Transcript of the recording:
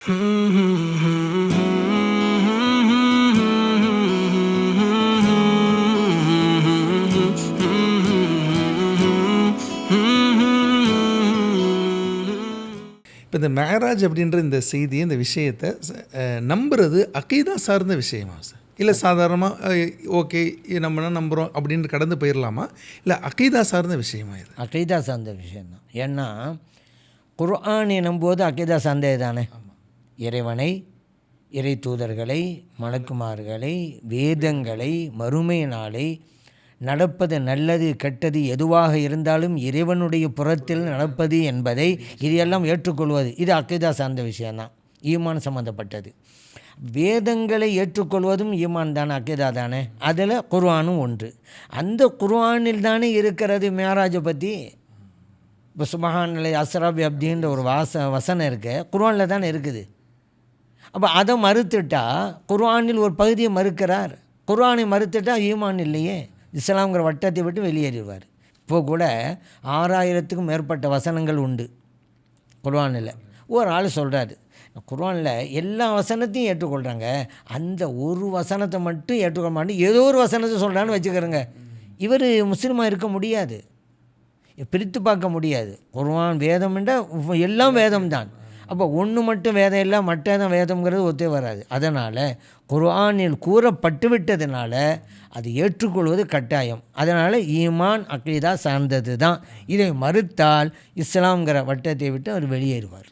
இப்போ இந்த மேராஜ் அப்படின்ற இந்த செய்தியை, இந்த விஷயத்தை நம்புறது அக்கீதா சார்ந்த விஷயமா சார்? இல்லை சாதாரணமாக ஓகே நம்ம நம்புகிறோம் அப்படின்னு கடந்து போயிடலாமா? இல்லை அக்கீதா சார்ந்த விஷயமா இது? அக்கீதா சார்ந்த விஷயந்தான். ஏன்னா குர்ஆனை நம்புவது அக்கீதா சார்ந்தது தானே. இறைவனை, இறை தூதர்களை, மலக்குமார்களை, வேதங்களை, மறுமை நாளை, நடப்பது நல்லது கெட்டது எதுவாக இருந்தாலும் இறைவனுடைய புறத்தில் நடப்பது என்பதை இதையெல்லாம் ஏற்றுக்கொள்வது, இது அக்கீதா சார்ந்த விஷயந்தான், ஈமான் சம்மந்தப்பட்டது. வேதங்களை ஏற்றுக்கொள்வதும் ஈமான் தானே, அக்கீதா தானே. அதில் குர்ஆனும் ஒன்று. அந்த குர்ஆனில் தானே இருக்கிறது மேராஜை பற்றி. இப்போ சுபஹானல்லாஹி அஸ்ரா பி அப்தின்ற ஒரு வசனம் இருக்கு, குர்ஆனில் தானே இருக்குது. அப்போ அதை மறுத்துட்டா குர்ஆனில் ஒரு பகுதியை மறுக்கிறார். குர்ஆனை மறுத்துட்டா ஈமான் இல்லையே, இஸ்லாம்ங்கிற வட்டத்தை விட்டு வெளியேறிடுவார். இப்போது கூட 6000க்கும் மேற்பட்ட வசனங்கள் உண்டு குர்ஆனில். ஒரு ஆள் சொல்கிறாரு, குர்ஆனில் எல்லா வசனத்தையும் ஏற்றுக்கொள்கிறாங்க, அந்த ஒரு வசனத்தை மட்டும் ஏற்றுக்கொள்ள மாட்டேன், ஏதோ ஒரு வசனத்தை சொல்கிறான்னு வச்சுக்கிறேங்க. இவர் முஸ்லீமாக இருக்க முடியாது, பிரித்து பார்க்க முடியாது. குர்ஆன் வேதம் என்றால் எல்லாம் வேதம்தான். அப்போ ஒன்று மட்டும் வேதம் இல்லை, மற்றதான் வேதம்ங்கிறது ஒத்தே வராது. அதனால் குர்ஆனில் கூறப்பட்டு விட்டதுனால அது ஏற்றுக்கொள்வது கட்டாயம். அதனால் ஈமான் அக்கீதா சார்ந்தது தான். இதை மறுத்தால் இஸ்லாம்ங்கிற வட்டத்தை விட்டு அவர் வெளியேறுவார்.